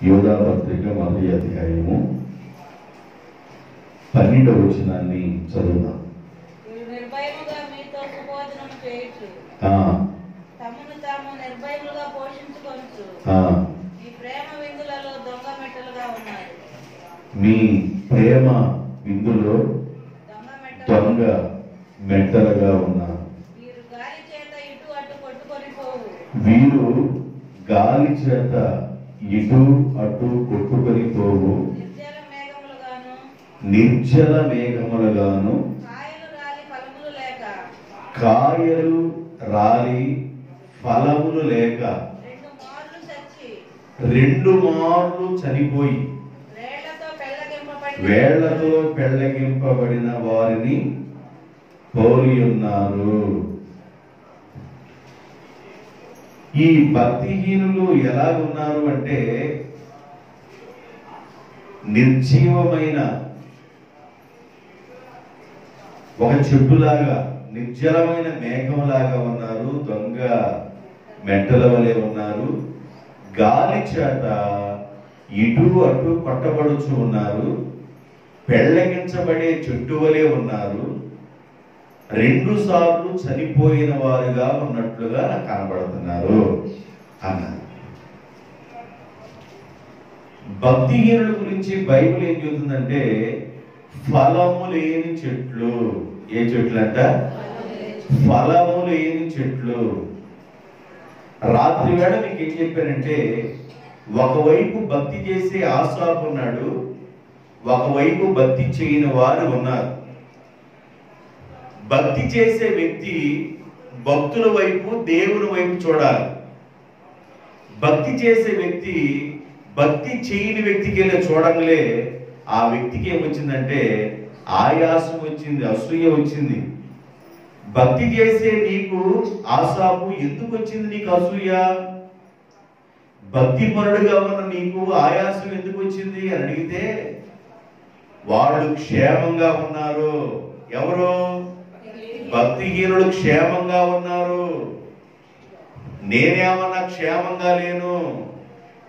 యోధా పత్రిక 10వ అధ్యాయము 12వ వచనాన్ని చదువుదాం. నిర్భయముగా మీతో సుబోధనము చేయుచు తమను తాము నిర్భయముగా పోషించుకొనుచు మీ ప్రేమ విందులలో దొంగ మెట్టలుగా ఉన్నారు. మీ ప్రేమ విందులో దొంగ మెట్టలుగా ఉన్నారు. వీరు గాలి చేత ఇటు అటు కొట్టుకొని పోవు. వీరు గాలి చేత ఇటు అటు కొట్టుకొని పోవు. నిర్జల మేఘములుగాను కాయలు రాలి ఫలములు లేక రెండు మార్లు చనిపోయి వేళ్లతో పెళ్లగింపబడిన వారిని పోలి ఉన్నారు. ఈ భక్తిహీనులు ఎలాగున్నారు అంటే నిర్జీవమైన ఒక చెట్టులాగా నిర్జలమైన మేఘంలాగా ఉన్నారు. దొంగ మెంటల వలె ఉన్నారు. గాలి చేత ఇటు అటు కొట్టబడుచు ఉన్నారు. పెళ్లగించబడే చెట్టు వలె ఉన్నారు. 2 సార్లు చనిపోయిన వారుగా ఉన్నట్లుగా నాకు కనబడుతున్నారు అన్నారు. భక్తిహీనుల గురించి బైబిల్ ఏం చెబుతుందంటే ఫలము లేని చెట్లు. ఏ చెట్లు అంట? ఫలము లేని చెట్లు. రాత్రి వేళ మీకు ఏం చెప్పానంటే ఒకవైపు భక్తి చేసే ఆసాపు ఉన్నాడు, ఒకవైపు భక్తి చేయని వారు ఉన్నారు. భక్తి చేసే వ్యక్తి భక్తుల వైపు దేవుని వైపు చూడాలి. భక్తి చేసే వ్యక్తి భక్తి చేయని వ్యక్తికి వెళ్ళి చూడంలే ఆ వ్యక్తికి ఏమొచ్చిందంటే ఆయాసం వచ్చింది, అసూయ వచ్చింది. భక్తి చేసే నీకు ఆసాపు ఎందుకు వచ్చింది? నీకు అసూయ. భక్తి పరుడుగా ఉన్న నీకు ఆయాసం ఎందుకు వచ్చింది అని అడిగితే వాళ్ళు క్షేమంగా ఉన్నారు. ఎవరు? భక్తిహీనులు క్షేమంగా ఉన్నారు. నేనేమన్నా క్షేమంగా లేను.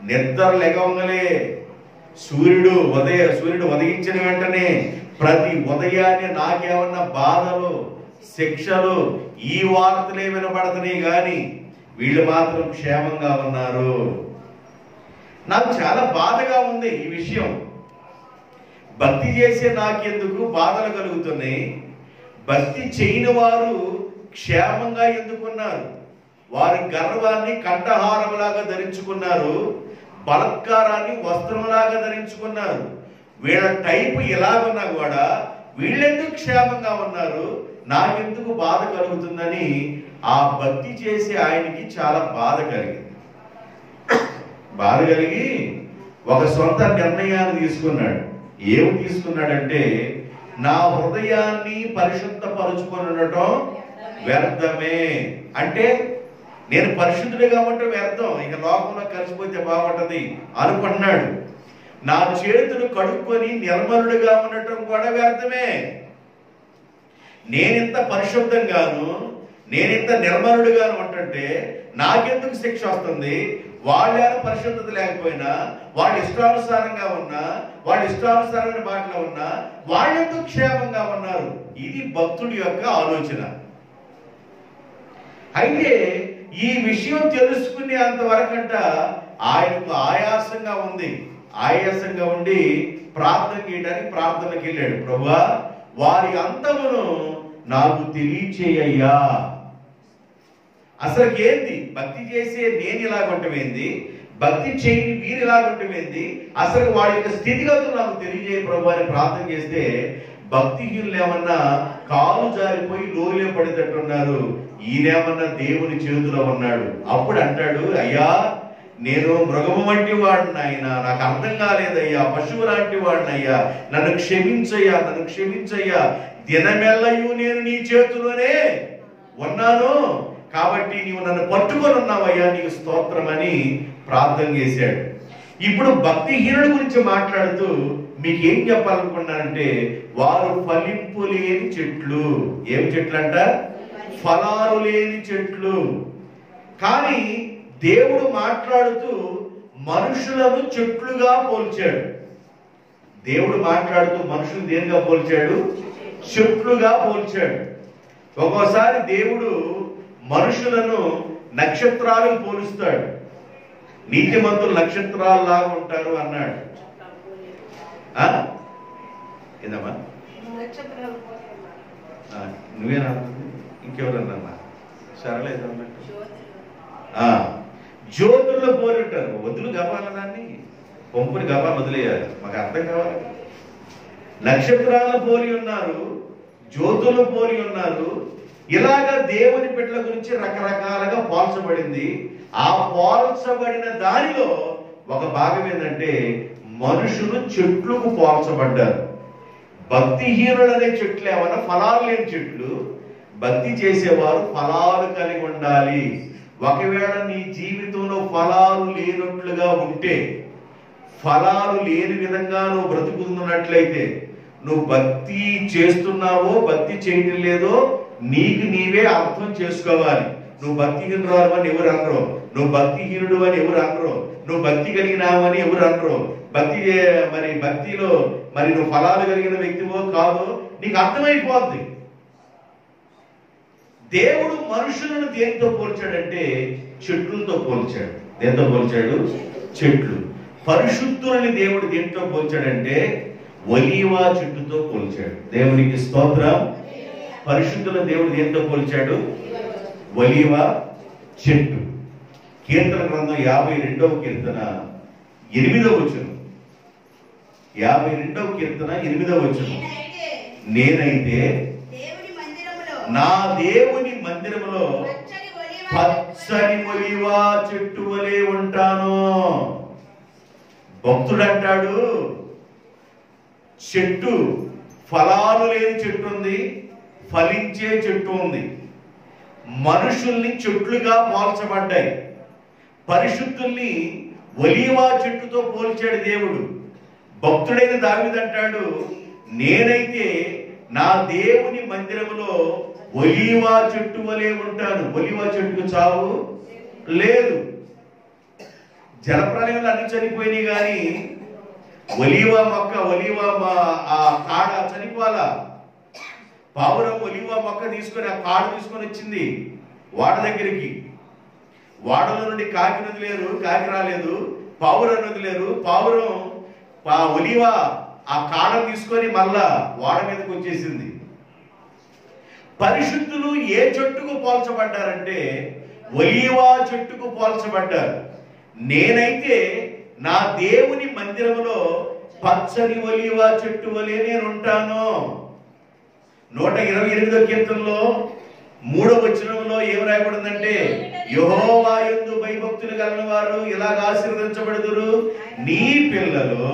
నిద్ర లెగవంగలే సూర్యుడు ఉదయించిన వెంటనే ప్రతి ఉదయాన్నే నాకేమన్నా బాధలు, శిక్షలు, ఈ వార్తలే వినబడతాయి గాని వీళ్ళు మాత్రం క్షేమంగా ఉన్నారు. నాకు చాలా బాధగా ఉంది ఈ విషయం. భక్తి చేసే నాకెందుకు బాధలు కలుగుతున్నాయి? భక్తి చేయని వారు క్షేమంగా ఎందుకున్నారు? వారి గర్వాన్ని కంఠహారములాగా ధరించుకున్నారు, బలత్కారాన్ని వస్త్రములాగా ధరించుకున్నారు. వీళ్ళ టైపు ఎలాగున్నా కూడా వీళ్ళెందుకు క్షేమంగా ఉన్నారు, నాకెందుకు బాధ కలుగుతుందని ఆ భక్తి చేసే ఆయనకి చాలా బాధ కలిగింది. బాధ కలిగి ఒక సొంత నిర్ణయాన్ని తీసుకున్నాడు. ఏమి తీసుకున్నాడంటే నా హృదయాన్ని పరిశుద్ధపరుచుకొని ఉండటం వ్యర్థమే. అంటే నేను పరిశుద్ధుడిగా ఉండటం వ్యర్థం, ఇక లోకంలో కలిసిపోతే బాగుంటది అనుకున్నాడు. నా చేతులు కడుక్కొని నిర్మలుడిగా ఉండటం కూడా వ్యర్థమే. నేనింత పరిశుద్ధంగాను నేనింత నిర్మలుడిగాను ఉంటుంటే నాకెందుకు శిక్ష వస్తుంది? వాళ్ళ పరిశుద్ధత లేకపోయినా, వాళ్ళ ఇష్టానుసారంగా ఉన్నా, వాళ్ళ ఇష్టానుసారమైన బాటలో ఉన్నా వాళ్ళెందుకు క్షేమంగా ఉన్నారు? ఇది భక్తుడి యొక్క ఆలోచన. అయితే ఈ విషయం తెలుసుకునే అంతవరకంట ఆయనకు ఆయాసంగా ఉంది. ఆయాసంగా ఉండి ప్రార్థన చేయడానికి ప్రార్థనకి వెళ్ళాడు. ప్రభువా, వారి అంతమును నాకు తెలియచేయ్యా. అసలు ఏంది? భక్తి చేసే నేను ఇలాగుంటమేంది, భక్తి చేయని వీరు ఇలాగుంటమేంది, అసలు వాడి యొక్క స్థితిగతులు నాకు తెలియజేయ ప్రభు అని ప్రార్థన చేస్తే భక్తిహీనులు ఏమన్నా కాలు జారిపోయి లోయలో పడేటట్టున్నారు. ఈయనేమన్నా దేవుని చేతిలో ఉన్నాడు. అప్పుడు అంటాడు, అయ్యా నేను మృగము వంటి వాడిని ఆయన, నాకు అర్థం కాలేదయ్యా, పశువు లాంటి వాడిని అయ్యా, నన్ను క్షమించయ్యా, నన్ను క్షమించయ్యా, దినమెల్లయూ నేను నీ చేతిలోనే ఉన్నాను, కాబట్టి నీవు నన్ను పట్టుకొని ఉన్నావయ్యా, నీకు స్తోత్రం అని ప్రార్థన చేశాడు. ఇప్పుడు భక్తిహీనుల గురించి మాట్లాడుతూ మీకు ఏం చెప్పాలనుకున్నానంటే వారు ఫలింపు లేని చెట్లు. ఏం చెట్లు అంట? ఫలాలు లేని చెట్లు. కానీ దేవుడు మాట్లాడుతూ మనుషులను చెట్లుగా పోల్చాడు. దేవుడు మాట్లాడుతూ మనుషులు దేనిగా పోల్చాడు? చెట్లుగా పోల్చాడు. ఒక్కోసారి దేవుడు మనుషులను నక్షత్రాలకు పోలుస్తాడు. నీతిమంతులు నక్షత్రాల్లాగా ఉంటారు అన్నాడు. ఏదమ్మా నువ్వేనా? ఇంకెవరన్నా? సరలేదన్నట్టు జ్యోతుల్లో పోలి ఉంటారు. వదులు గబాల దాన్ని, పంపుని గబాలు వదిలేయాలి. మాకు అర్థం కావాలి. నక్షత్రాలను పోలి ఉన్నారు, జ్యోతులు పోలి ఉన్నారు. ఇలాగా దేవుని బిడ్డల గురించి రకరకాలుగా పోల్చబడింది. ఆ పోల్చబడిన దానిలో ఒక భాగం ఏంటంటే మనుషులు చెట్లకు పోల్చబడ్డారు. భక్తిహీనులు అనే చెట్లు ఏమన్నా ఫలాలు లేని చెట్లు. భక్తి చేసేవారు ఫలాలు కలిగి ఉండాలి. ఒకవేళ నీ జీవితంలో ఫలాలు లేనట్లుగా ఉంటే, ఫలాలు లేని విధంగా నువ్వు బ్రతుకుతున్నట్లయితే, నువ్వు భక్తి చేస్తున్నావో భక్తి చేయటం లేదో నీకు నీవే అర్థం చేసుకోవాలి. నువ్వు భక్తిహీనురాలు అని ఎవరు అనరు, నువ్వు భక్తిహీనుడు అని ఎవరు అనరు, నువ్వు భక్తి కలిగినావని ఎవరు అనరు. భక్తిలో నువ్వు ఫలాలు కలిగిన వ్యక్తివో కాదో నీకు అర్థమైపోద్ది. దేవుడు మనుషులను దేనితో పోల్చాడంటే చెట్లతో పోల్చాడు. దేంతో పోల్చాడు? చెట్లు. పరిశుద్ధులని దేవుడు దేంతో పోల్చాడంటే ఒలీవా చెట్టుతో పోల్చాడు. దేవునికి స్తోత్రం. పరిశుద్ధుల దేవుడు దేంతో పోల్చాడు? ఒలీవా చెట్టు. కీర్తన గ్రంథం 52వ కీర్తన 8వ వచనం. 52వ కీర్తన 8వ వచనం. నేనైతే నా దేవుని మందిరములో పచ్చని ఒలీవా చెట్టు వలె ఉంటాను. భక్తుడు అంటాడు, చెట్టు ఫలాలు లేని చెట్టు ఉంది, ఫలించే చెట్టు ఉంది. మనుషుల్ని చెట్లుగా పోల్చబడ్డాయి. పరిశుద్ధుల్ని ఒలీవా చెట్టుతో పోల్చాడు దేవుడు. భక్తుడైన దావీదు అంటాడు, నేనైతే నా దేవుని మందిరములో ఒలీవా చెట్టు వలె ఉంటాను. ఒలీవా చెట్టుకు చావు లేదు. జలప్రలయంలో అన్ని చనిపోయినాయి, కానీ ఒలీవా మొక్క, ఒలీవా ఆ కాడ చనిపోవాలా. పావురం ఒలీవా మొక్క తీసుకొని ఆ కాడ తీసుకొని వచ్చింది వాడ దగ్గరికి. వాడలో నుండి కాకి వదిలేరు, కాకి రాలేదు. పావురం వదిలేరు, పావురం ఒలీవా ఆ కాడ తీసుకొని మళ్ళా వాడ మీదకి వచ్చేసింది. పరిశుద్ధులు ఏ చెట్టుకు పోల్చబడ్డారంటే ఒలీవా చెట్టుకు పోల్చబడ్డారు. నేనైతే నా దేవుని మందిరములో పచ్చని ఒలీవా చెట్టు వలె నేను ఉంటాను. 128వ కీర్తనలో 3వ వచనంలో ఏం రాయబడిందంటే, యెహోవా యందు భయభక్తులు కలిగిన వారు ఇలాగ ఆశీర్వదించబడుదురు, నీ పిల్లలు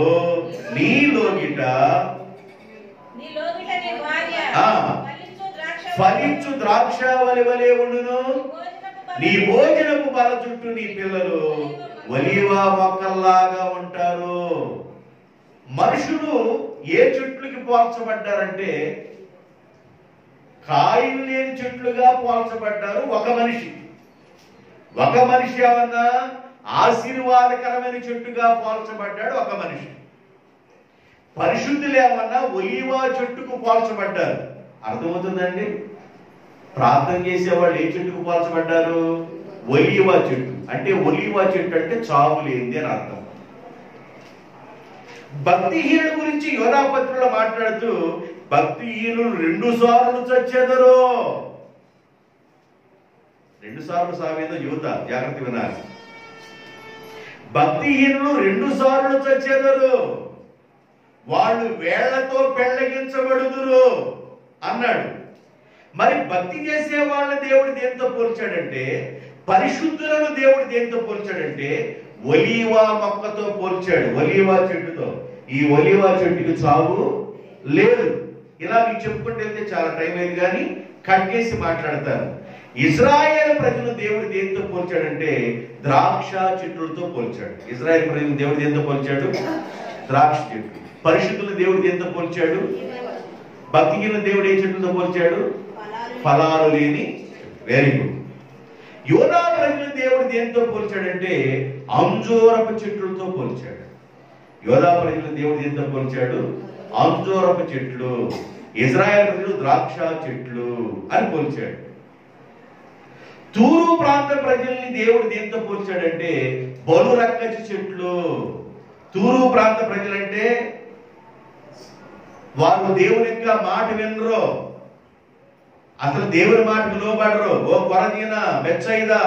నీ లోగిట ఫలించు ద్రాక్షావళి వలె ఉండును, నీ భోజనపు బల చుట్టూ నీ పిల్లలు ఒలీవా మొక్కల్లాగా ఉంటారు. మనుషులు ఏ చెట్లుకి పోల్చబడ్డారంటే కాయలు లేని చెట్లుగా పోల్చబడ్డారు. ఒక మనిషి ఏమన్నా ఆశీర్వాదకరమైన చెట్టుగా పోల్చబడ్డాడు ఒక మనిషి. పరిశుద్ధులు ఏమన్నా ఒలీవా చెట్టుకు పోల్చబడ్డారు. అర్థమవుతుందండి? ప్రార్థన చేసేవాళ్ళు ఏ చెట్టుకు పోల్చబడ్డారు? ఒలీవా చెట్టు. అంటే ఒలీవా చెట్టు అంటే చావు లేనిది అని అర్థం. భక్తిహీనుల గురించి యోధాపత్రిలో మాట్లాడుతూ, భక్తిహీనులు 2 సార్లు చచ్చెదరు. 2 సార్లు సావేదో యువత జాగ్రత్త వినాలి. భక్తిహీనులు 2 సార్లు చచ్చెదరు, వాళ్ళు వేళ్లతో పెళ్లగించబడుదురు అన్నాడు. మరి భక్తి చేసే వాళ్ళ దేవుడు దేంతో పోల్చాడంటే, పరిశుద్ధులను దేవుడు దేంతో పోల్చాడంటే ఒలీవా మొక్కతో పోల్చాడు, ఒలీవా చెట్టుతో. ఈ ఒలీవా చెట్టుకి చావు లేదు. ఇలా మీకు చెప్పుకుంటే వెళ్తే చాలా టైం అయింది, కానీ కట్ చేసి మాట్లాడతాను. ఇజ్రాయేల్ ప్రజలు దేవుడు దేంతో పోల్చాడంటే ద్రాక్ష చెట్లతో పోల్చాడు. ఇజ్రాయేల్ ప్రజలు దేవుడు దేంతో పోల్చాడు? ద్రాక్ష చెట్టు. పరిశుద్ధులు దేవుడు దేంతో పోల్చాడు? భక్తిహీన దేవుడు ఏ చెట్టుతో పోల్చాడు? ఫలాలు లేని. Very good. యోధా ప్రజలు దేవుడు దేంతో పోల్చాడంటే అంజూరపు చెట్లతో పోల్చాడు. యోధా ప్రజలు దేవుడు దేంతో పోల్చాడు? అంజూరపు చెట్లు. ఇజ్రాయెల్ ప్రజలు ద్రాక్ష చెట్లు అని పోల్చాడు. తూరు ప్రాంత ప్రజల్ని దేవుడు దేంతో పోల్చాడంటే బలు రక్కచి చెట్లు. తూరు ప్రాంత ప్రజలంటే వారు దేవుని యొక్క మాట వినరు, అసలు దేవుని మాటకు లోబడరు. ఓ కొరదీన, బెత్సయిదా,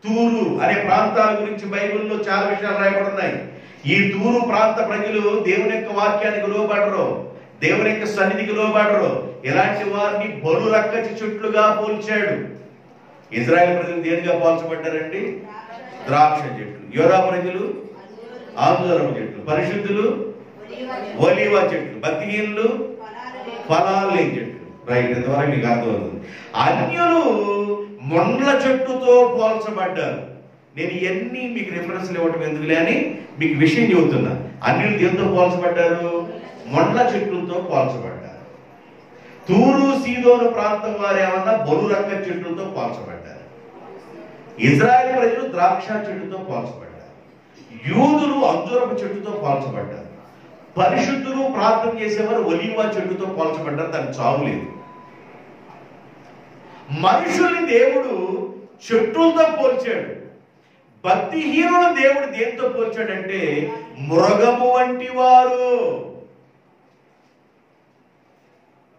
తూరు అనే ప్రాంతాల గురించి బైబిల్లో చాలా విషయాలు రాయబడున్నాయి. ఈ తూరు ప్రాంత ప్రజలు దేవుని యొక్క వాక్యానికి లోబడరు, దేవుని యొక్క సన్నిధికి లోబడరు. ఇలాంటి వారిని బలు రక్కచి చెట్లుగా పోల్చాడు. ఇజ్రాయెల్ ప్రజలు దేనిగా పోల్చబడ్డారండి? ద్రాక్ష చెట్లు. యోధా ప్రజలు అంజూరపు చెట్లు. పరిశుద్ధులు ఒలీవ చెట్లు. భక్తిహీనులు ఫలాలు లేని చెట్లు. రైట్, ఇంతవరకు మీకు అర్థమవుతుంది. అన్యులు మొండ్ల చెట్టుతో పోల్చబడ్డారు. నేను ఇవన్నీ మీకు రిఫరెన్స్లు ఇవ్వటం ఎందుకులే అని మీకు విషయం చెబుతున్నా. అన్యులు దేంతో పోల్చబడ్డారు? మొండ్ల చెట్లతో పోల్చబడ్డారు. తూరు సీదోను ప్రాంతం వారు ఏమన్నా బలు రక్క చెట్లతో పోల్చబడ్డారు. ఇజ్రాయెల్ ప్రజలు ద్రాక్ష చెట్టుతో పోల్చబడ్డారు. యూదులు అంజూరపు చెట్టుతో పోల్చబడ్డారు. పరిశుద్ధులు ప్రార్థన చేసేవారు ఒలీవ చెట్టుతో పోల్చబడ్డారు. దానికి చావు లేదు. మనుషుల్ని దేవుడు చెట్టులతో పోల్చాడు. భక్తిహీనులు దేవుడు దేంతో పోల్చాడంటే మృగము వంటి వారు.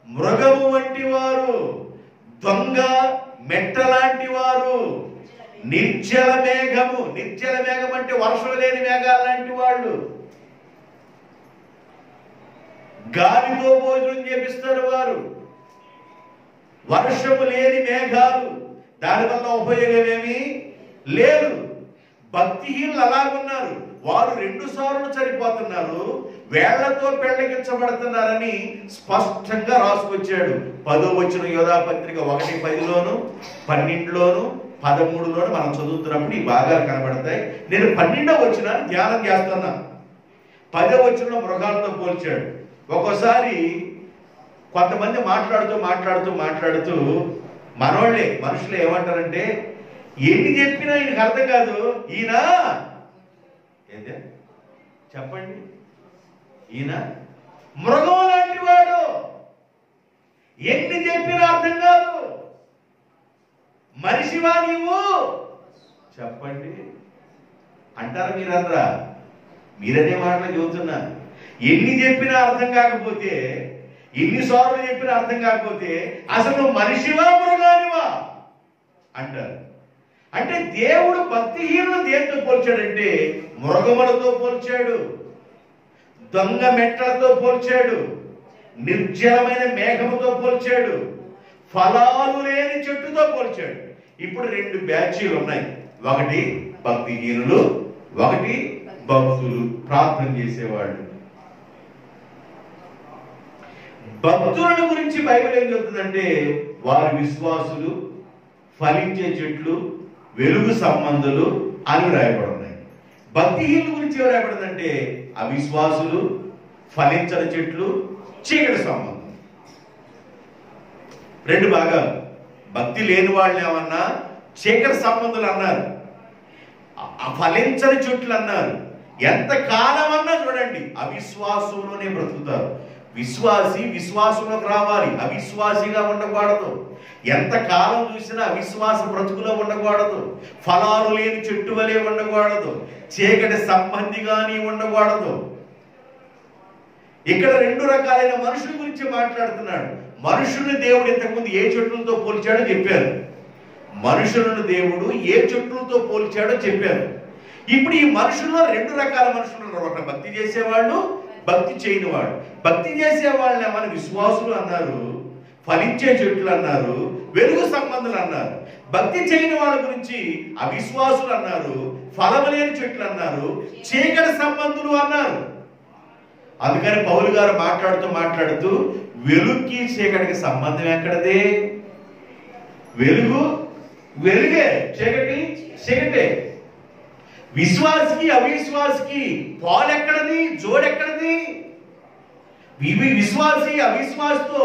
మృగము వంటి వారు, దొంగ మెట్ట లాంటి వారు, నిర్జల మేఘము. నిర్జల మేఘం అంటే వర్షం లేని మేఘాలు లాంటి వాళ్ళు. గాలితో భోజనం చేపిస్తారు వారు. వర్షము లేని మేఘాలు, దానివల్ల ఉపయోగం ఏమీ లేదు. భక్తిహీనులు అలాగున్నారు. వారు 2 సార్లు చనిపోతున్నారు, వేళ్లతో పెళ్లగించబడుతున్నారని స్పష్టంగా రాసుకొచ్చాడు. 10వ వచనం యోధా పత్రిక 1:10లోను 12లోను 13లోను మనం చదువుతున్నప్పుడు ఈ భాగాలు కనబడతాయి. నేను 12వ వచనాన్ని ధ్యానం చేస్తున్నా. 10వ వచనంలో మృగాలతో పోల్చాడు. ఒక్కోసారి కొంతమంది మాట్లాడుతూ మనోళ్ళే, మనుషులు ఏమంటారంటే ఎన్ని చెప్పినా ఈయనకు అర్థం కాదు. ఈయన ఏంటే చెప్పండి, ఈయన మృగం లాంటి వాడు, ఎన్ని చెప్పినా అర్థం కాదు. మనిషివా నీవు చెప్పండి అంటారు మీరందరా. మీరనే మాటలు చెబుతున్నా. ఎన్ని చెప్పినా అర్థం కాకపోతే, ఎన్నిసార్లు చెప్పినా అర్థం కాకపోతే అసలు నువ్వు మనిషివా మృగానివా అంటారు. అంటే దేవుడు భక్తిహీనులు దేంతో పోల్చాడంటే మృగములతో పోల్చాడు, దొంగ మెట్టలతో పోల్చాడు, నిర్జలమైన మేఘముతో పోల్చాడు, ఫలాలు లేని చెట్టుతో పోల్చాడు. ఇప్పుడు 2 బ్యాచీలు ఉన్నాయి. ఒకటి భక్తిహీనులు, ఒకటి భక్తులు, ప్రార్థన చేసేవాళ్ళు. భక్తుల గురించి బైబిల్ ఏం చెబుతుందంటే వారు విశ్వాసులు, ఫలించే చెట్లు, వెలుగు సంబంధులు అని రాయబడి ఉన్నాయి. భక్తిహీనుల గురించి ఏం రాయబడిందంటే అవిశ్వాసులు, ఫలించని చెట్లు, చీకటి సంబంధం. 2 భాగాలు. భక్తి లేని వాళ్ళు ఏమన్నా చీకటి సంబంధులు అన్నారు, ఫలించని చెట్లు అన్నారు. ఎంత కాలం అన్నా చూడండి అవిశ్వాసంలోనే బ్రతుకుతారు. విశ్వాసి విశ్వాసంలోకి రావాలి, అవిశ్వాసిగా ఉండకూడదు. ఎంత కాలం చూసినా అవిశ్వాస బ్రతుకులో ఉండకూడదు, ఫలాలు లేని చెట్టు వలె ఉండకూడదు, చీకటి సంబంధిగాని ఉండకూడదు. ఇక్కడ 2 రకాలైన మనుషుల గురించి మాట్లాడుతున్నాడు. మనుషుల్ని దేవుడు ఇంతకుముందు ఏ చెట్లతో పోల్చాడో చెప్పారు. మనుషులను దేవుడు ఏ చెట్లతో పోల్చాడో చెప్పారు. ఇప్పుడు ఈ మనుషుల్లో 2 రకాల మనుషులు ఉన్నారు. ఒకటి భక్తి చేసేవాళ్ళు, భక్తి చేయని వాడు. భక్తి చేసే వాళ్ళని మన విశ్వాసులు అన్నారు, ఫలించే చెట్లు అన్నారు, వెలుగు సంబంధులు అన్నారు. భక్తి చేయని వాళ్ళ గురించి అవిశ్వాసులు అన్నారు, ఫలము లేని చెట్లు అన్నారు, చీకటి సంబంధులు అన్నారు. అందుకని పౌలు గారు మాట్లాడుతూ వెలుగుకి చీకటికి సంబంధం ఎక్కడదే? వెలుగు వెలుగే, చీకటి చీకటే. విశ్వాసికి అవిశ్వాసికి పాలెక్కడది, జోడెక్కడది? విశ్వాసి అవిశ్వాసతో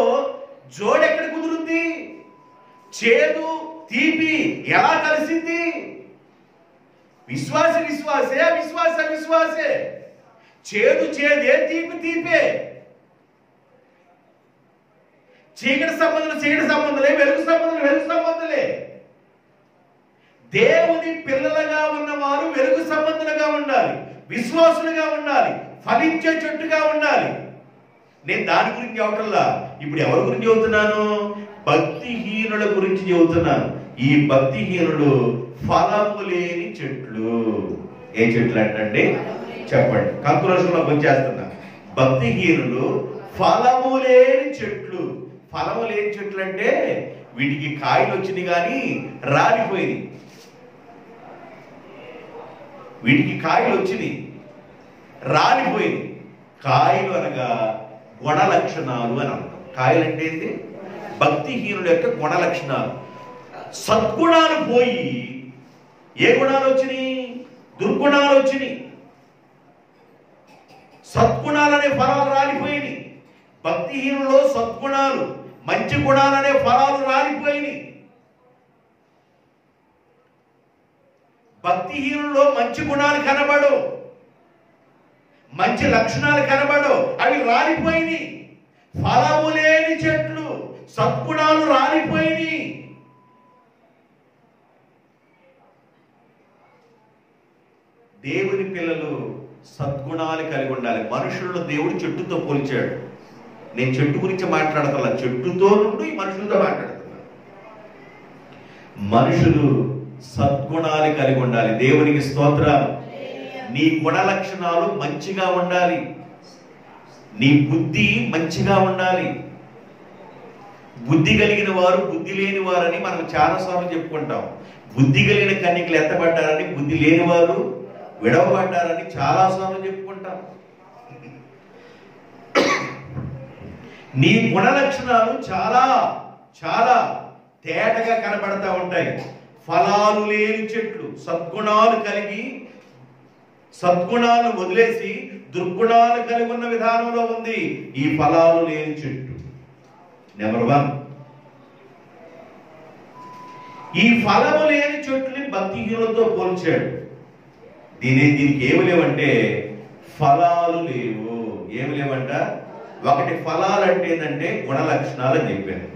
జోడెక్కడ కుదురుద్ది? చేదు తీపి ఎలా కలిసింది? విశ్వాస విశ్వాసే, అవిశ్వాస విశ్వాసే. చేదు చేదే, తీపి తీపే. చీకటి సంబంధులు చీకటి సంబంధులే, వెలుగు సంబంధులు వెలుగు సంబంధులే. దేవుని పిల్లలుగా ఉన్నవారు వెలుగు సంబంధులుగా ఉండాలి, విశ్వాసులుగా ఉండాలి, ఫలించే చెట్టుగా ఉండాలి. నేను దాని గురించి చెప్పటల్లా. ఇప్పుడు ఎవరి గురించి చెబుతున్నాను? భక్తిహీనుల గురించి చెబుతున్నాను. ఈ భక్తిహీనులు ఫలము లేని చెట్లు. ఏ చెట్లు అంటే చెప్పండి, కంక్లూషన్లోకి వచ్చేస్తున్నా. భక్తిహీనులు ఫలము లేని చెట్లు. ఫలము లేని చెట్లు అంటే వీటికి కాయలు వచ్చినాయి కానీ రాలిపోయినాయి. వీటికి కాయలు వచ్చినాయి, రాలిపోయింది. కాయలు అనగా గుణ లక్షణాలు అని అర్థం. కాయలు అంటే ఏంటి? భక్తిహీనుల యొక్క గుణ లక్షణాలు. సద్గుణాలు పోయి ఏ గుణాలు వచ్చినాయి? దుర్గుణాలు వచ్చినాయి. సద్గుణాలనే ఫలాలు రాలిపోయినాయి. భక్తిహీనులో సద్గుణాలు, మంచి గుణాలనే ఫలాలు రాలిపోయినాయి. భక్తిహీనుల్లో మంచి గుణాలు కనబడవు, మంచి లక్షణాలు కనబడవు, అవి రాలిపోయినాయి. ఫలము లేని చెట్లు, సద్గుణాలు రాలిపోయినాయి. దేవుని పిల్లలు సద్గుణాలు కలిగి ఉండాలి. మనుషులను దేవుడు చెట్టుతో పోల్చాడు. నేను చెట్టు గురించి మాట్లాడుతున్నా, చెట్టుతో నుండి మనుషులతో మాట్లాడుతున్నా. మనుషులు సద్గుణాలు కలిగి ఉండాలి. దేవునికి స్తోత్రాలు. నీ గుణ లక్షణాలు మంచిగా ఉండాలి, నీ బుద్ధి మంచిగా ఉండాలి. బుద్ధి కలిగిన వారు బుద్ధి లేని వారని మనం చాలాసార్లు చెప్పుకుంటాం. బుద్ధి కలిగిన కన్యకలు ఎత్తబడ్డారని, బుద్ధి లేని వారు విడవబడ్డారని చాలాసార్లు చెప్పుకుంటాం. నీ గుణ లక్షణాలు చాలా చాలా తేటగా కనబడతా ఉంటాయి. ఫలాలు లేని చెట్లు, సద్గుణాలు కలిగి సద్గుణాలు వదిలేసి దుర్గుణాలు కలిగి ఉన్న విధానంలో ఉంది ఈ ఫలాలు లేని చెట్టు. నెంబర్ 1, ఈ ఫలము లేని చెట్టుని భక్తిహీనులతో పోల్చాడు. దీనికి ఏమి లేవంటే ఫలాలు లేవు. ఏమి లేవంట? ఒకటి ఫలాలు అంటే ఏంటంటే గుణ లక్షణాలు అని చెప్పాను.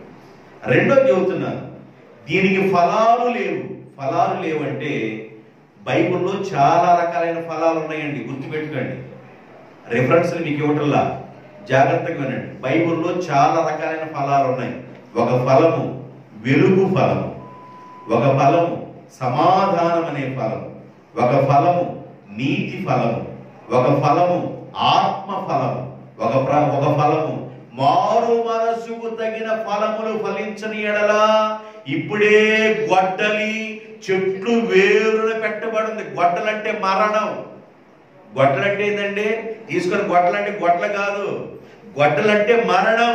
రెండోది చెబుతున్నాను, దీనికి ఫలాలు లేవు. ఫలాలు లేవంటే బైబిల్లో చాలా రకాలైన ఫలాలు ఉన్నాయండి, గుర్తుపెట్టుకోండి. రెఫరెన్స్లు మీకు ఇవ్వటల్లా, జాగ్రత్తగా వినండి. బైబిల్లో చాలా రకాలైన ఫలాలు ఉన్నాయి. ఒక ఫలము వెలుగు ఫలము, ఒక ఫలము సమాధానం అనే ఫలము, ఒక ఫలము నీతి ఫలము, ఒక ఫలము ఆత్మ ఫలము, ఒక ఫలము మారు మనసుకు తగిన ఫలములు ఫలించని ఎడలా ఇప్పుడే గొడ్డలి చెట్లు వేరున పెట్టబడింది. గొడ్డలంటే మరణం. గొడ్డలంటే ఏంటంటే తీసుకొని గొడ్డలంటే గొడ్డలు కాదు, గొడ్డలంటే మరణం.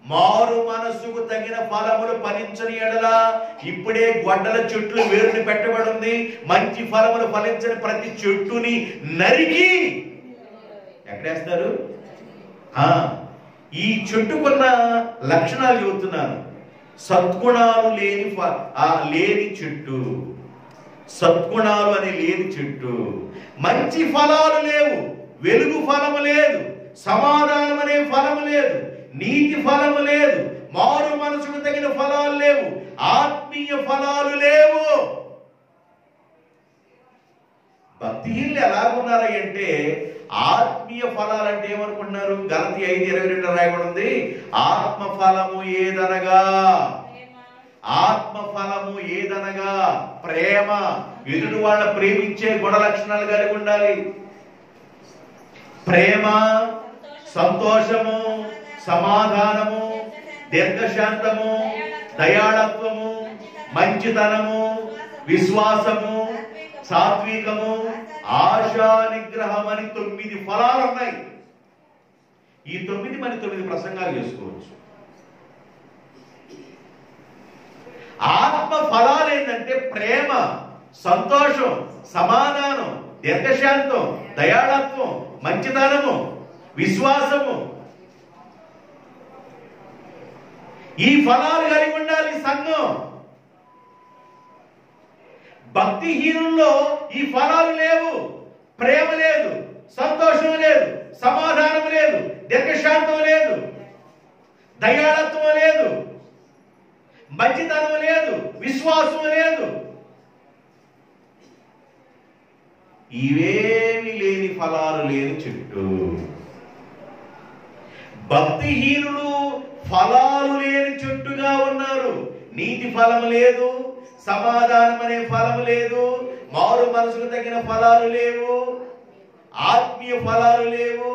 మారు మనసుకు తగిన ఫలములు ఫలించని ఎడలా ఇప్పుడే గొడ్డల చెట్లు వేరుని పెట్టబడింది. మంచి ఫలములు ఫలించని ప్రతి చెట్టుని నరికి ఎక్కడేస్తారు? ఈ చెట్టుకున్న లక్షణాలు చెబుతున్నాను. సద్గుణాలు లేని చెట్టు, సద్గుణాలు అనే లేని చెట్టు. మంచి ఫలాలు లేవు, వెలుగు ఫలము లేదు, సమాధానం అనే ఫలము లేదు, నీతి ఫలము లేదు, మారు మనసుకు తగిన ఫలాలు లేవు, ఆత్మీయ ఫలాలు లేవు. భక్తిహీనులు ఎలాగున్నారా అంటే ఆత్మీయ ఫలాలు అంటే ఏమనుకుంటున్నారు? గలతీ 5:22 రాయబడి ఉంది, ఆత్మ ఫలము ఏదనగా, ఆత్మ ఫలము ఏదనగా ప్రేమ. ఎదుటి వాళ్ళ ప్రేమించే గుణ లక్షణాలు కలిగి ఉండాలి. ప్రేమ, సంతోషము, సమాధానము, దీర్ఘశాంతము, దయాళత్వము, మంచితనము, విశ్వాసము, సాత్వికము, ఆశా నిగ్రహం అని 9 ఫలాలు ఉన్నాయి. ఈ 9 మరి 9 ప్రసంగాలు చేసుకోవచ్చు. ఆత్మ ఫలాలు ఏంటంటే ప్రేమ, సంతోషం, సమాధానం, దీర్ఘశాంతం, దయాళత్వం, మంచితనము, విశ్వాసము. ఈ ఫలాలు కలిగి ఉండాలి సంఘం. భక్తిహీనుల్లో ఈ ఫలాలు లేవు. ప్రేమ లేదు, సంతోషం లేదు, సమాధానం లేదు, దీర్ఘశాంతం లేదు, దయాళత్వం లేదు, మంచితనం లేదు, విశ్వాసం లేదు. ఇవేమి లేని ఫలాలు లేని చెట్టు. భక్తిహీనులు ఫలాలు లేని చెట్టుగా ఉన్నారు. నీతి ఫలం లేదు, సమాధానం అనే ఫలం లేదు, మారు మనసుకు తగిన ఫలాలు లేవు, ఆత్మీయ ఫలాలు లేవు.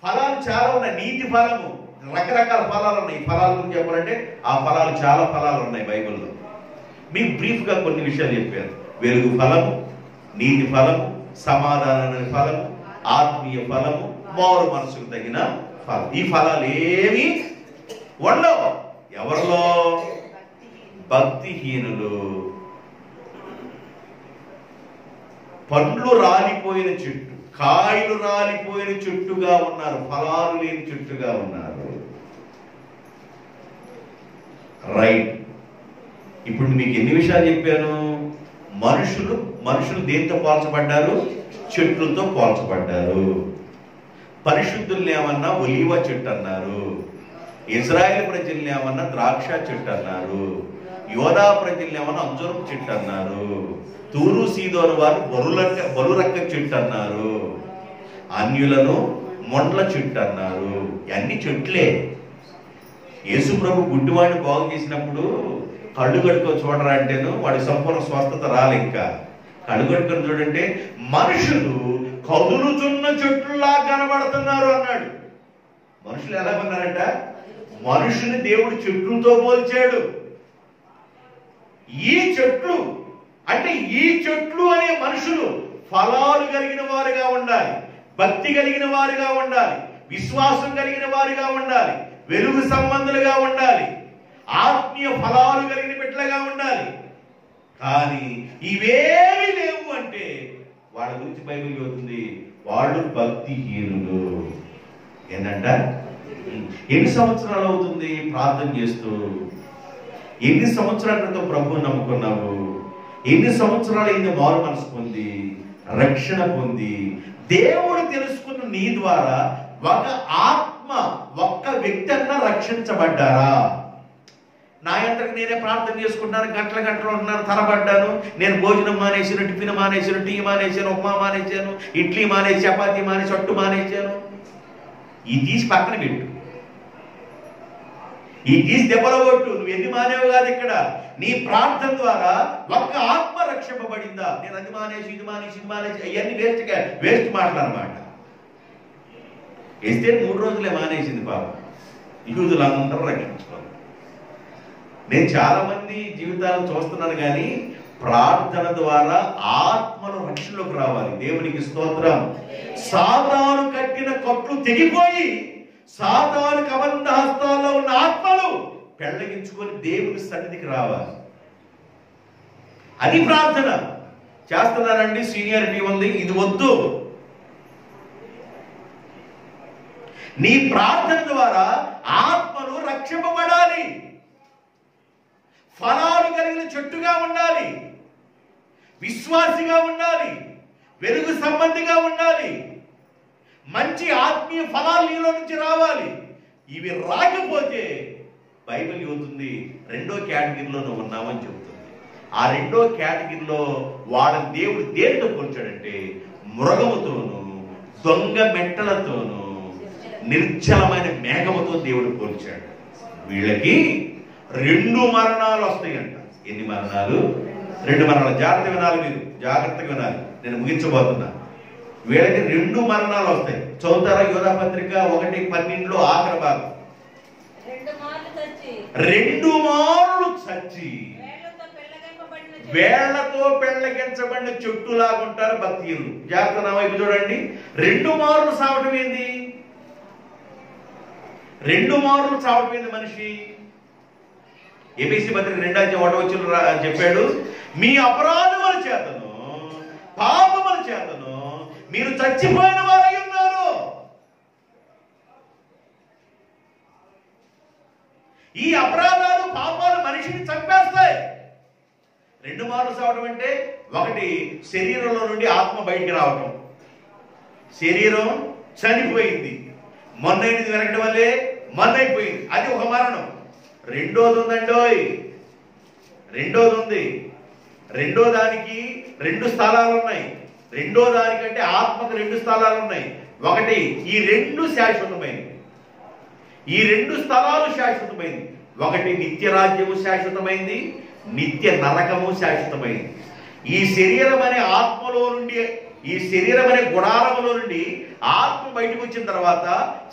ఫలాలు చాలా ఉన్నాయి. నీతి ఫలము, రకరకాల ఫలాలు ఉన్నాయి. ఈ ఫలాల గురించి చెప్పాలంటే ఆ ఫలాలు చాలా ఫలాలు ఉన్నాయి బైబిల్లో. మీకు బ్రీఫ్గా కొన్ని విషయాలు చెప్పాను. వెలుగు ఫలము, నీతి ఫలము, సమాధాన ఫలము, ఆత్మీయ ఫలము, మారు మనసుకు తగిన ఫలం. ఈ ఫలాలు ఏమి ఉండవు ఎవరిలో? భక్తిహీనులు. పండ్లు రాలిపోయిన చెట్టు, కాయలు రాలిపోయిన చెట్టుగా ఉన్నారు, ఫలాలు లేని చెట్టుగా ఉన్నారు. రైట్. ఇప్పుడు మీకు ఎన్ని విషయాలు చెప్పాను? మనుషులు దేంతో పోల్చబడ్డారు? చెట్లతో పోల్చబడ్డారు. పరిశుద్ధుల్ని ఏమన్నా ఒలీవ చెట్టు అన్నారు, ఇజ్రాయేల్ ప్రజల్ని ఏమన్నా ద్రాక్ష చెట్టు అన్నారు, యోధా ప్రజల్ని ఏమన్నా అంజూరపు చెట్టు అన్నారు, తూరు సీదోను వారు బలురక్క చెట్టు అన్నారు, అన్యులను మొండ్ల చెట్టు అన్నారు. అన్ని చెట్లే. యేసు ప్రభు గుడ్డివాడిని బాగు చేసినప్పుడు కళ్ళు కడుకొని చూడరా అంటేను వాడి సంపూర్ణ స్వస్థత రాలే. ఇంకా కళ్ళు కడుకొని చూడంటే మనుషులు కదులుతున్న చెట్లులా కనబడుతున్నారు అన్నాడు. మనుషులు ఎలా ఉన్నారంట? మనుషుని దేవుడు చెట్లతో పోల్చాడు. ఈ చెట్లు అంటే ఈ చెట్లు అనే మనుషులు ఫలాలు కలిగిన వారుగా ఉండాలి, భక్తి కలిగిన వారుగా ఉండాలి, విశ్వాసం కలిగిన వారుగా ఉండాలి, వెలుగు సంబంధులుగా ఉండాలి, ఆత్మీయ ఫలాలు కలిగిన బిడ్డలుగా ఉండాలి. కానీ ఇవేమి లేవు అంటే వాళ్ళ గురించి బైబిల్ చెబుతుంది, వాళ్ళు భక్తిహీనులు. ఏంటంట? ఎన్ని సంవత్సరాలు అవుతుంది ప్రార్థన చేస్తూ? ఎన్ని సంవత్సరాల క్రితం ప్రభువుని నమ్ముకున్నావు? ఎన్ని సంవత్సరాలు అయింది మారు మనసు పొంది, రక్షణ పొంది, దేవుడు తెలుసుకున్న నీ ద్వారా ఒక ఆత్మ, ఒక్క వ్యక్తి అన్నా రక్షించబడ్డారా? నా అంతకు నేనే ప్రార్థన చేసుకుంటున్నాను, గంటల గంటలు ఉంటున్నాను, తరబడ్డాను, నేను భోజనం మానేసాను, టిఫిన్ మానేసాను, టీ మానేసాను, ఉప్మా మానేసాను, ఇడ్లీ మానేసి, చపాతీ మానేసి, అట్టు మానేసాను. ఈ తీసి పక్కన పెట్టు, ఈ తీసి దెబ్బలో కొట్టు. నువ్వు ఎన్ని మానేవు కాదు. ఇక్కడ నీ ప్రార్థన ద్వారా ఒక్క ఆత్మ రక్షింపబడిందా? నేను అది మానేసి, ఇది మానేసి, ఇది మానేసి, అవన్నీ వేస్ట్ మాటలన్నమాట. ఎస్తే 3 రోజులే మానేసింది పాపం. యూదులు అందరూ రక్షించుకోవాలి. నేను చాలా మంది జీవితాలను చూస్తున్నాను, కానీ ప్రార్థన ద్వారా ఆత్మలు రక్షణలోకి రావాలి. దేవునికి స్తోత్రం. సాతాను కట్టిన కట్లు తెగిపోయి సాతాను కబంధ హస్తాల్లో ఉన్న ఆత్మలు పెళ్లగించుకొని దేవుని సన్నిధికి రావాలి. అది ప్రార్థన. చేస్తున్నారండి, సీనియారిటీ ఉంది, ఇది వద్దు. నీ ప్రార్థన ద్వారా ఆత్మలు రక్షింపబడాలి, ఫలాలు కలిగిన చెట్టుగా ఉండాలి, విశ్వాసిగా ఉండాలి, వెలుగు సంబంధిగా ఉండాలి, మంచి ఆత్మీయ ఫలాలు నీలో నుంచి రావాలి. ఇవి రాకపోతే బైబిల్ చెబుతుంది 2వ కేటగిరీలో నువ్వు ఉన్నావని చెబుతుంది. ఆ 2వ కేటగిరీలో వాళ్ళని దేవుడు దేనితో పోల్చాడంటే మృగముతోను, దొంగ మెట్టలతోను, నిర్జలమైన మేఘముతో దేవుడు పోల్చాడు. వీళ్ళకి 2 మరణాలు వస్తాయంట. ఎన్ని మరణాలు? 2 మరణాలు. జాగ్రత్త వినాలి, మీరు జాగ్రత్తగా వినాలి, నేను ముగించబోతున్నా. వీళ్ళకి 2 మరణాలు వస్తాయి. చదువుతారా? యోధా పత్రిక 1:12 ఆఖరి భాగం. 2 మార్లు చచ్చి వేళ్లతో పెళ్లగించబడిన చెట్టులాగుంటారు భక్తులు. జాగ్రత్త నా వైపు చూడండి. 2 మార్లు సావటం ఏంది? 2 మార్లు చావటం ఏంది మనిషి? ఎబిసి పత్రిక 2:1 చెప్పాడు, మీ అపరాధముల చేతను పాపముల చేతను మీరు చచ్చిపోయిన వారై ఉన్నారు. ఈ అపరాధాలు, పాపాలు మనిషిని చంపేస్తాయి. రెండు మార్లు చావడం అంటే ఒకటి శరీరంలో నుండి ఆత్మ బయటికి రావటం, శరీరం చనిపోయింది, మొన్నైనది వెనకడం వల్లే మొన్నైపోయింది, అది ఒక మరణం. రెండోది ఉందండోయ్, రెండోది ఉంది. రెండో దానికి రెండు స్థలాలు ఉన్నాయి. రెండో దానికంటే ఆత్మకు రెండు స్థలాలు ఉన్నాయి. ఒకటి ఈ రెండు శాశ్వతమైనవి, ఈ రెండు స్థలాలు శాశ్వతమైంది. ఒకటి నిత్య రాజ్యము శాశ్వతమైంది, నిత్య నరకము శాశ్వతమైంది. ఈ శరీరం అనే ఆత్మలో నుండి, ఈ శరీరం అనే గుడారములో నుండి ఆత్మ బయటకు వచ్చిన తర్వాత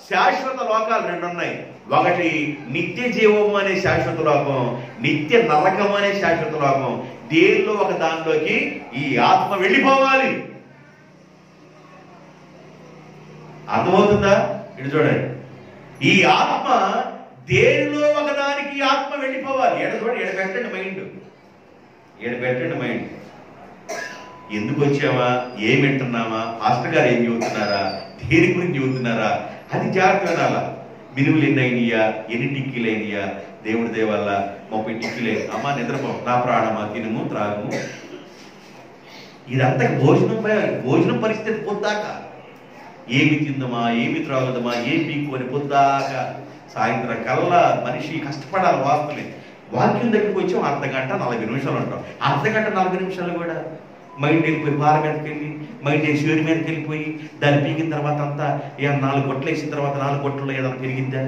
శాశ్వత లోకాలు రెండు ఉన్నాయి. ఒకటి నిత్య జీవము అనే శాశ్వత లోకం, నిత్య నరకం అనే శాశ్వత లోకం. దేనిలో ఒక దానిలోకి ఈ ఆత్మ వెళ్ళిపోవాలి. అర్థమవుతుందా? ఇటు చూడండి, ఈ ఆత్మ దేనిలో ఒకదానికి ఆత్మ వెళ్ళిపోవాలి. చూడండి, ఎడబెట్టండి మైండ్, ఎడబెట్టండి మైండ్. ఎందుకు వచ్చామా, ఏమి వింటున్నామా, మాస్టర్ గారు ఏం చెబుతున్నారా, దేని గురించి చెబుతున్నారా, అది జాగ్రత్త వినాలా. మినుములు ఎన్ని అయినాయా, ఎన్ని టిక్కీలు అయినాయా, దేవుడి దేవల్ల 30 టిక్కీలు అయినా, అమ్మ నిద్రపో, నా ప్రాణమా, తినుము త్రాగుము. ఇదంతా భోజనం పరిస్థితి పొద్దాక ఏమి తిందమా, ఏమి త్రాగుదమా, ఏం పీక్కొని పొద్దాక సాయంత్రం కల్లా మనిషి కష్టపడాలి. వాస్తవమే. వాక్యం దగ్గరికి వచ్చాం, అర్ధగంట 40 నిమిషాలు ఉంటాం. అర్ధగంట 40 నిమిషాలు కూడా మైండ్ వెళ్ళిపోయి పాల మీదకి వెళ్ళి, మైండ్ షేర్ మీదకి వెళ్ళిపోయి, దాన్ని పీకిన తర్వాత అంతా 4 గొట్టలు వేసిన తర్వాత 4 గొట్టలు ఏదైనా పెరిగిద్దా?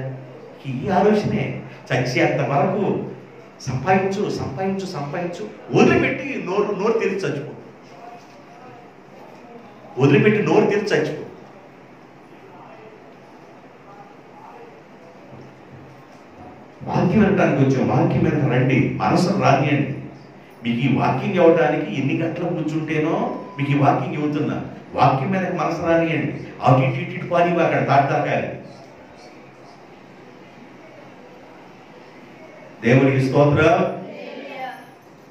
ఈ ఆలోచనే. చచ్చేంత వరకు సంపాదించు సంపాదించు సంపాదించు, వదిలిపెట్టి నోరు తెరిచి చచ్చిపో, వదిలిపెట్టి నోరు తెరిచి చచ్చిపో. వాక్యం వినటానికి వచ్చాం, వాక్యం మీద రండి, మనసు రానియండి. మీకు ఈ వాక్యం ఇవ్వడానికి ఎన్ని గంటలు కూర్చుంటేనో మీకు ఈ వాక్యం ఇవ్వుతున్నా. వాక్యం మీద మనసు రానియండి. అటు ఇటు పాని అక్కడ తాటాకాలి. దేవునికి స్తోత్రం.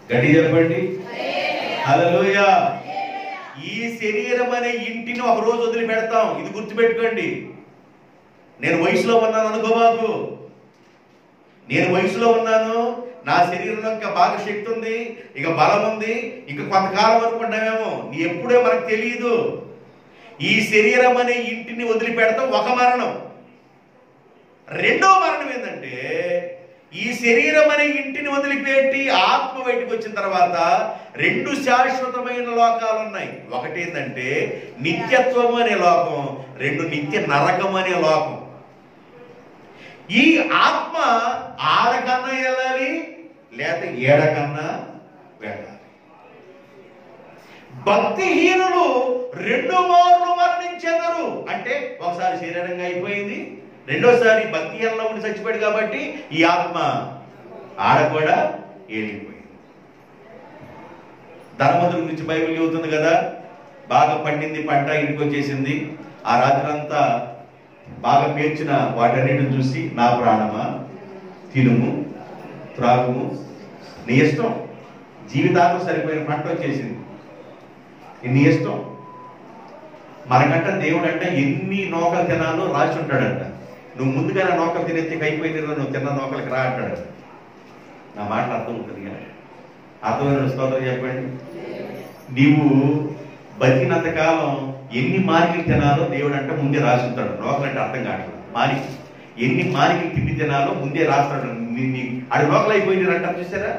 గట్టి చెప్పండి హల్లెలూయా. ఈ శరీరం అనే ఇంటిని ఒక రోజు వదిలిపెడతాం. ఇది గుర్తుపెట్టుకోండి. నేను వయసులో ఉన్నాను అనుకోబాకు. నేను వయసులో ఉన్నాను, నా శరీరంలో ఇంకా బాగా శక్తి ఉంది, ఇక బలం ఉంది, ఇక కొంతకాలం అనుకుంటామేమో. నీ ఎప్పుడో మనకు తెలియదు. ఈ శరీరం అనే ఇంటిని వదిలిపెడతాం, ఒక మరణం. రెండో మరణం ఏంటంటే, ఈ శరీరం అనే ఇంటిని వదిలిపెట్టి ఆత్మ బయటకు వచ్చిన తర్వాత రెండు శాశ్వతమైన లోకాలు ఉన్నాయి. ఒకటి ఏంటంటే నిత్యత్వం అనే లోకం, రెండు నిత్య నరకం అనే లోకం. ఈ ఆత్మ ఆడకన్నా వెళ్ళాలి, లేక ఏడకన్నా వెళ్ళాలి. భక్తిహీనులు 2 మార్లు మరణించెదరు. అంటే ఒకసారి శరీరంగా అయిపోయింది, రెండోసారి భక్తిహీనంలో ఉండి చచ్చిపోయాడు కాబట్టి ఈ ఆత్మ ఆడ కూడా ఏలిపోయింది. ధర్మదుల గురించి బైబిల్ చెబుతుంది కదా, బాగా పండింది పంట, ఇంటికి వచ్చేసింది. ఆ రాత్రి అంతా బాగా పేర్చిన వాటన్నిటిని చూసి, నా ప్రాణమా తినుము త్రాగుము, నీ ఇష్టం. జీవితాలకు సరిపోయిన పంట వచ్చేసింది, నీ ఇష్టం. మనకంట దేవుడు అంటే ఎన్ని నూకలు తినాలో రాసి ఉంటాడంట. నువ్వు ముందుగానే నూకలు తినేస్తే అయిపోయింది, నువ్వు తిన్న నూకలకి రా అంటాడు. నా మాటలు అర్థం ఉంటుంది కదా, అర్థమైన స్తోత్రం చెప్పండి. నీవు బతికినంతకాలం ఎన్ని మారికలు తినాలో దేవుడు అంటే ముందే రాసి ఉంటాడు. నూకలంటే అర్థం కావట్లేదు. మారిక ఎన్ని మారికలు తిండి తినాలో ముందే రాస్తాడు. అది నూకలు అయిపోయింది అంటారు చూసారా?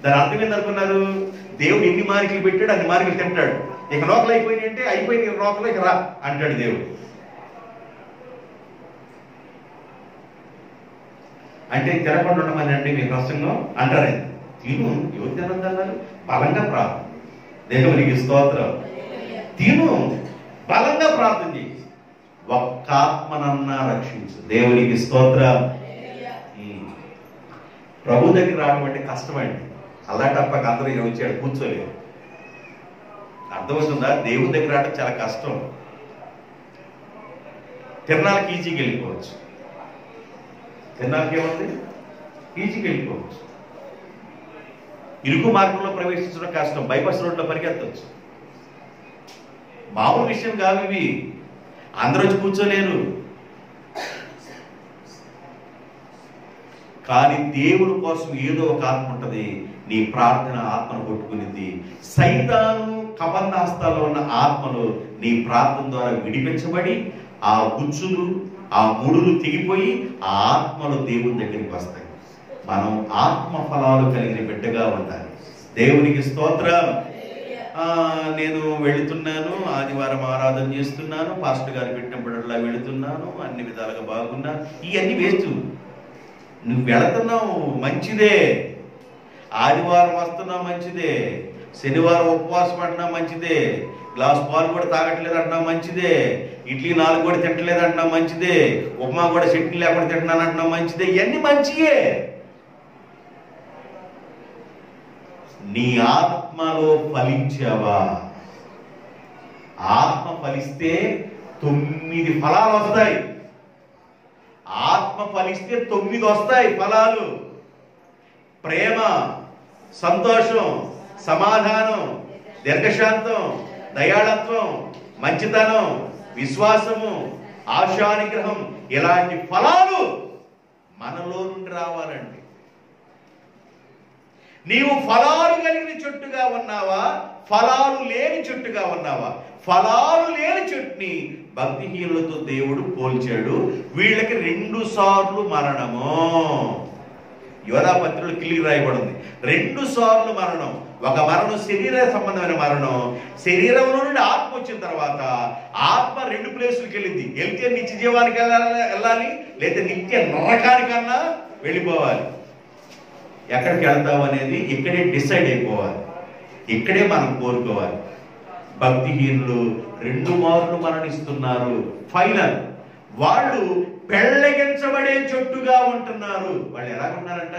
దాని అర్థం ఏందనుకున్నారు? దేవుడు ఎన్ని మారికలు పెట్టాడు అన్ని మారికలు తింటాడు. ఇక నూకలు అయిపోయింది అంటే అయిపోయింది నూకలు, ఇక రా అంటాడు దేవుడు. అంటే తినకుండా ఉండమని అంటే మీ ప్రసంగం అంటారు. తిను, ఎవరు తినద్దన్నారు? బలంగా ప్రార్థన. దేవునికి స్తోత్రం. తిను, బలంగా ప్రార్థన చేయి. ఒక్క ఆత్మనన్నా రక్షించు. దేవునికి స్తోత్రం. ప్రభు దగ్గర రావడం అంటే కష్టమండి. అలాంటప్పక అందరూ వచ్చాడు కూర్చోలేదు. అర్థమవుతుందా? దేవుడి దగ్గర రావడం చాలా కష్టం. తిరణాలకి ఈజీకి వెళ్ళిపోవచ్చు. తిరణాలకి ఏముంది? ఈజీకి వెళ్ళిపోవచ్చు. ఇరుకు మార్గంలో ప్రవేశించడం కష్టం. బైపాస్ రోడ్లో పరిగెత్తవచ్చు. మామూలు విషయం కాదు ఇవి. అందరూ వచ్చి కూర్చోలేరు. కానీ దేవుడి కోసం ఏదో ఒక ఆత్మ ఉంటుంది. నీ ప్రార్థన ఆత్మను కొట్టుకునింది. సైతాను కబంధ హస్తాల్లో ఉన్న ఆత్మలు నీ ప్రార్థన ద్వారా విడిపించబడి ఆ గుచ్చులు ఆ ముడులు తెగిపోయి ఆ ఆత్మలు దేవుని దగ్గరికి వస్తాయి. మనం ఆత్మ ఫలాలు కలిగిన బిడ్డగా ఉండాలి. దేవునికి స్తోత్రం. నేను వెళుతున్నాను, ఆదివారం ఆరాధన చేస్తున్నాను, పాస్టర్ గారు పెట్టినప్పుడల్లా వెళుతున్నాను, అన్ని విధాలుగా బాగున్నా, ఇవన్నీ వేస్ట్. నువ్వు వెళుతున్నావు మంచిదే, ఆదివారం వస్తున్నావు మంచిదే, శనివారం ఉపవాసం అంటున్నా మంచిదే, గ్లాస్ పాలు కూడా తాగట్లేదు అంటున్నా మంచిదే, ఇడ్లీ 4 కూడా తింటలేదు అంటున్నా మంచిదే, ఉప్మా కూడా చట్నీ లేకుండా తింటున్నాను అంటున్నా మంచిదే. ఇవన్నీ మంచియే. నీ ఆత్మలో ఫలించావా? ఆత్మ ఫలిస్తే 9 ఫలాలు వస్తాయి. ఆత్మ ఫలిస్తే 9 వస్తాయి ఫలాలు. ప్రేమ, సంతోషం, సమాధానం, దీర్ఘశాంతం, దయాళత్వం, మంచితనం, విశ్వాసము, ఆశానిగ్రహం, ఇలాంటి ఫలాలు మనలో నుండి రావాలండి. నీవు ఫలాలు కలిగిన చెట్టుగా ఉన్నావా, ఫలాలు లేని చెట్టుగా ఉన్నావా? ఫలాలు లేని చెట్టుని భక్తిహీనులతో దేవుడు పోల్చాడు. వీళ్ళకి 2 సార్లు మరణము. యోధాపత్రులు కిలికి రాయబడింది 2 సార్లు మరణం. ఒక మరణం శరీర సంబంధమైన మరణం. శరీరంలో నుండి ఆత్మ వచ్చిన తర్వాత ఆత్మ 2 ప్లేసులకు వెళ్ళింది. వెళ్తే నిత్య జీవానికి వెళ్ళాలి, లేదా నిత్య నరకానికన్నా వెళ్ళిపోవాలి. ఎక్కడికి వెళ్తావు అనేది ఇక్కడే డిసైడ్ అయిపోవాలి, ఇక్కడే మనం కోరుకోవాలి. భక్తిహీనులు 2 మార్లు మరణిస్తున్నారు. ఫైనల్ వాళ్ళు పెళ్ళగించబడే చెట్టుగా ఉంటున్నారు. వాళ్ళు ఎలా ఉన్నారంట?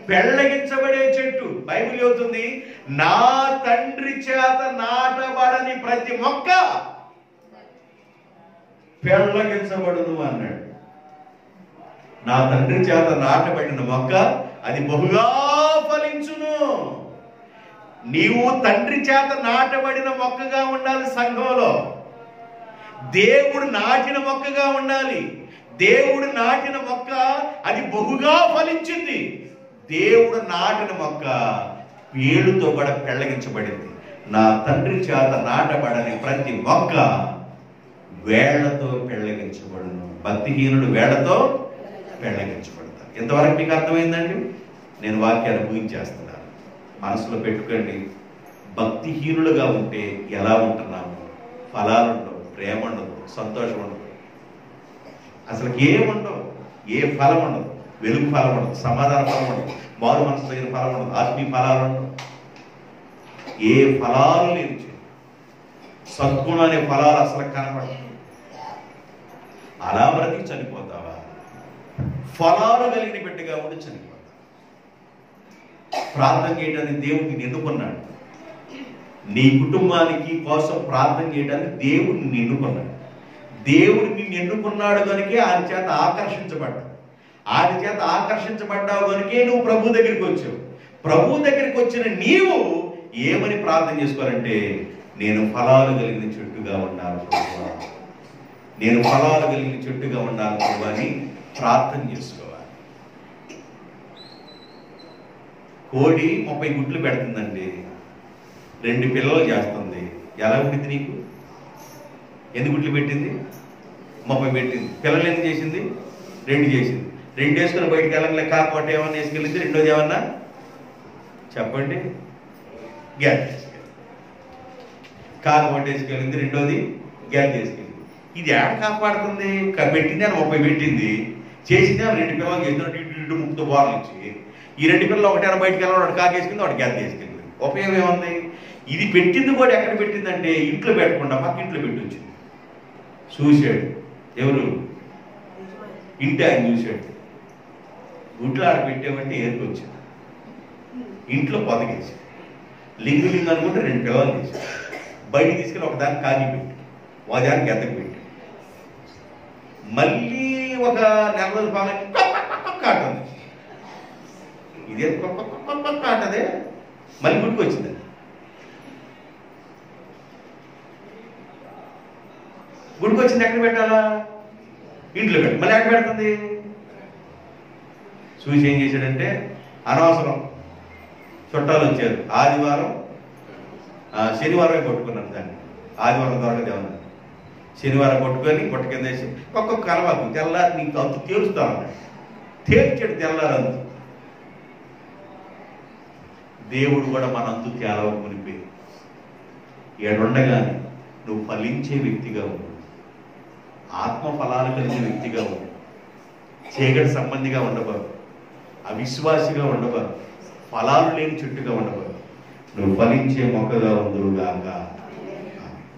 పెళ్ళగించబడే చెట్టు. బైబిల్ చెబుతుంది, నా తండ్రి చేత నాటబడని ప్రతి మొక్క పెళ్ళగించబడును అన్నాడు. నా తండ్రి చేత నాటబడిన మొక్క అది బహుగా ఫలించును. నీవు తండ్రి చేత నాటబడిన మొక్కగా ఉండాలి. సంఘంలో దేవుడు నాటిన మొక్కగా ఉండాలి. దేవుడు నాటిన మొక్క అది బహుగా ఫలించింది. దేవుడు నాటిన మొక్క వేలుతో కూడా పెళ్ళగించబడింది. నా తండ్రి చేత నాటబడని ప్రతి మొక్క వేళ్లతో పెళ్ళగించబడును. భక్తిహీనుడు వేళ్లతో పెళ్ళగించబడతారు. ఇంతవరకు మీకు అర్థమైందండి? నేను వాక్యాలు ఊహించేస్తున్నాను, మనసులో పెట్టుకోండి. భక్తిహీనులుగా ఉంటే ఎలా ఉంటున్నాము? ఫలాలు ఉండవు, ప్రేమ ఉండదు, సంతోషం ఉండదు, అసలు ఏముండవు. ఏ ఫలం ఉండదు. వెలుగు ఫలం ఉండదు, సమాధాన ఫలం ఉండదు, మారు మనసు తగిన ఫలం ఉండదు, ఆత్మీయ ఫలాలు ఉండవు. ఏ ఫలాలు లేని సద్గుణ అనే ఫలాలు అసలు కనపడదు. అలా బ్రతికి చనిపోతావా? ఫలాలు కలిగిన బిడ్డగా ఉండి చనిపోతావు. ప్రార్థన చేయడానికి దేవుడిని ఎన్నుకున్నాడు. నీ కుటుంబానికి కోసం ప్రార్థన చేయడానికి దేవుడిని ఎన్నుకున్నాడు. దేవుడు నిన్ను ఎన్నుకున్నాడు కనుకే ఆయన చేత ఆకర్షించబడ్డావు. ఆయన చేత ఆకర్షించబడ్డావు కనుకే నువ్వు ప్రభు దగ్గరికి వచ్చావు. ప్రభు దగ్గరికి వచ్చిన నీవు ఏమని ప్రార్థన చేసుకోవాలంటే, నేను ఫలాలు కలిగిన చెట్టుగా ఉండాలి ప్రభువా, నేను ఫలాలు కలిగిన చెట్టుగా ఉండాలి ప్రభువా అని ప్రార్థన చేసుకోవాలి. కోడి 30 గుడ్లు పెడుతుందండి, 2 పిల్లలు చేస్తుంది. ఎలా ఉండింది నీకు? ఎన్ని గుడ్లు పెట్టింది? 30 పెట్టింది. పిల్లలు ఎన్ని చేసింది? 2 చేసింది. 2 వేసుకుని బయటికి వెళ్ళగలే. కాకపోతే ఏమన్నా వేసుకెళ్ళింది? రెండోది ఏమన్నా చెప్పండి? గ్యాస్ తీసుకెళ్ళింది. కాకపోతే వేసుకెళ్ళింది, రెండోది గ్యాస్ తీసుకెళ్ళింది. ఇది ఏడ కాపాడుతుంది? పెట్టింది అని 30 పెట్టింది, చేసింది అని 2 పిల్లలు చేసినట్టు ఇటు ముక్కుతో బాల్ ఇచ్చి ఈ 2 పిల్లలు ఒకటి బయటికి వెళ్ళాలి, ఒకటి కాకేసుకుంది, ఒకటి గ్యాస్ తీసుకెళ్ళింది. ఉపయోగం ఏముంది? ఇది పెట్టింది కూడా ఎక్కడ పెట్టిందంటే ఇంట్లో పెట్టకుండా పక్క ఇంట్లో పెట్టి వచ్చింది. చూశాడు ఎవరు? ఇంటి ఆయన చూశాడు. గుడ్లు ఆడ పెట్టామంటే ఏరుకొచ్చింది. ఇంట్లో పొదగేసి లింగు లింగు అనుకుంటే 2 పిల్లలు తీసి బయటికి తీసుకెళ్ళి ఒకదాన్ని కాకి పెట్టి ఒకదాన్ని గెద్దకు పెట్టి మళ్ళీ ఒక 4 రోజులు పాలని కాటుంది. ఇదే కాటదే మళ్ళీ గుడికి వచ్చింది. గుడికి వచ్చింది ఎక్కడ పెట్టాలా? ఇంట్లో పెట్టి మళ్ళీ ఎక్కడ పెడుతుంది? చూసి ఏం చేశాడంటే అనవసరం చుట్టాలు వచ్చారు. ఆదివారం శనివారమే కొట్టుకున్నారు దాన్ని. ఆదివారం దొరకదేమన్నా శనివారం కొట్టుకొని కొట్ట కింద వేసి ఒక్కొక్క కలవాకు తెల్లారి నీకు అంతు తేలుస్తాను. తేల్చాడు తెల్లారు అంతు. దేవుడు కూడా మన అంతు తేలవకునిపోయి ఏడుండగానే నువ్వు ఫలించే వ్యక్తిగా ఉన్నావు, ఆత్మ ఫలాలు కలిగిన వ్యక్తిగా ఉన్నావు, చీకటి సంబంధిగా ఉండబారు, అవిశ్వాసిగా ఉండబారు, ఫలాలు లేని చెట్టుగా ఉండబారు. నువ్వు ఫలించే మొక్కగా ఉందురుగాక.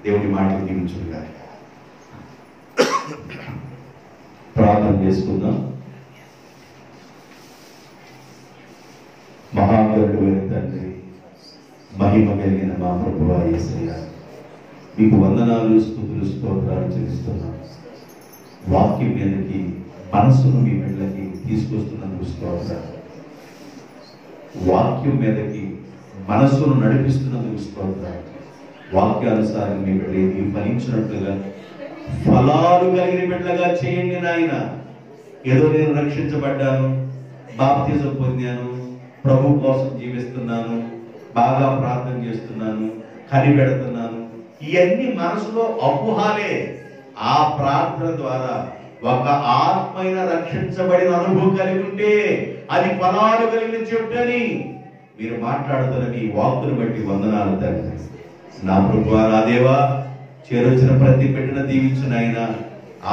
దేవుడి మాటలు దీవించుగా. ప్రార్థన చేసుకుందాం. మహాగరుడైన తండ్రి, మహిమ కలిగిన మా ప్రభువా యేసయ్య, మీకు వందనాలు, స్తుతులు, స్తోత్రాలు చెల్లిస్తున్నాం. వాక్యం మీదకి మనసును మీ బిడ్డలకి తీసుకొస్తున్నందుకు స్తోత్రాలు. వాక్యం మీదకి మనసును నడిపిస్తున్నందుకు స్తోత్రాలు. వాక్యానుసారం మీ బిడ్డకి ఫలించినట్లుగా ఫలాలు కలిగిన బిడ్డలుగా చేయండి నాయన. ఏదో నేను రక్షించబడ్డాను, బాప్తిజం పొందాను, ప్రభు కోసం జీవిస్తున్నాను, బాగా ప్రార్థన చేస్తున్నాను, కనిపెడుతున్నాను, ఇవన్నీ మనసులో అపోహాలే. ఆ ప్రార్థన ద్వారా ఒక ఆత్మైన రక్షించబడిన అనుభవం కలిగి ఉంటే అది ఫలాలు కలిగిన చెట్టు అని మీరు మాట్లాడుతున్న మీ వాక్కును బట్టి వందనాలు తండ్రి. నా ప్రభువా, నా దేవా, చేరొచ్చిన ప్రతి బిడ్డను దీవించిన ఆయన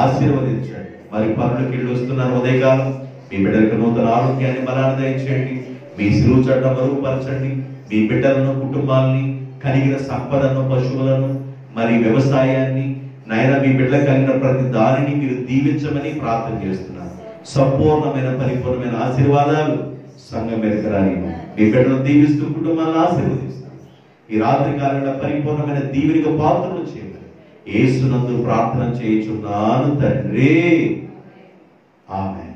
ఆశీర్వదించండి. మరి పనులకు వెళ్ళి వస్తున్నారు ఉదయకాలం, మీ బిడ్డలకు నూతన ఆరోగ్యాన్ని బలాన్ని దయచేయండి. మీ శిలువ చెడ్డ మరుగుపరచండి. మీ బిడ్డలను, కుటుంబాలని, కలిగిన సంపదను, పశువులను, మరి వ్యవసాయాన్ని నాయన మీ బిడ్డలకు కలిగిన ప్రతి దానిని మీరు దీవించమని ప్రార్థన చేస్తున్నాను. సంపూర్ణమైన పరిపూర్ణమైన ఆశీర్వాదాలు సంఘం మీదకి రాని మీ బిడ్డలను దీవిస్తూ కుటుంబాలను ఆశీర్వదిస్తాను. ఈ రాత్రి కాలంలో పరిపూర్ణమైన దీవెనిక పాత్రలు చేయాలి. యేసునందు ప్రార్థన చేయుచున్నాను తండ్రి. ఆమేన్.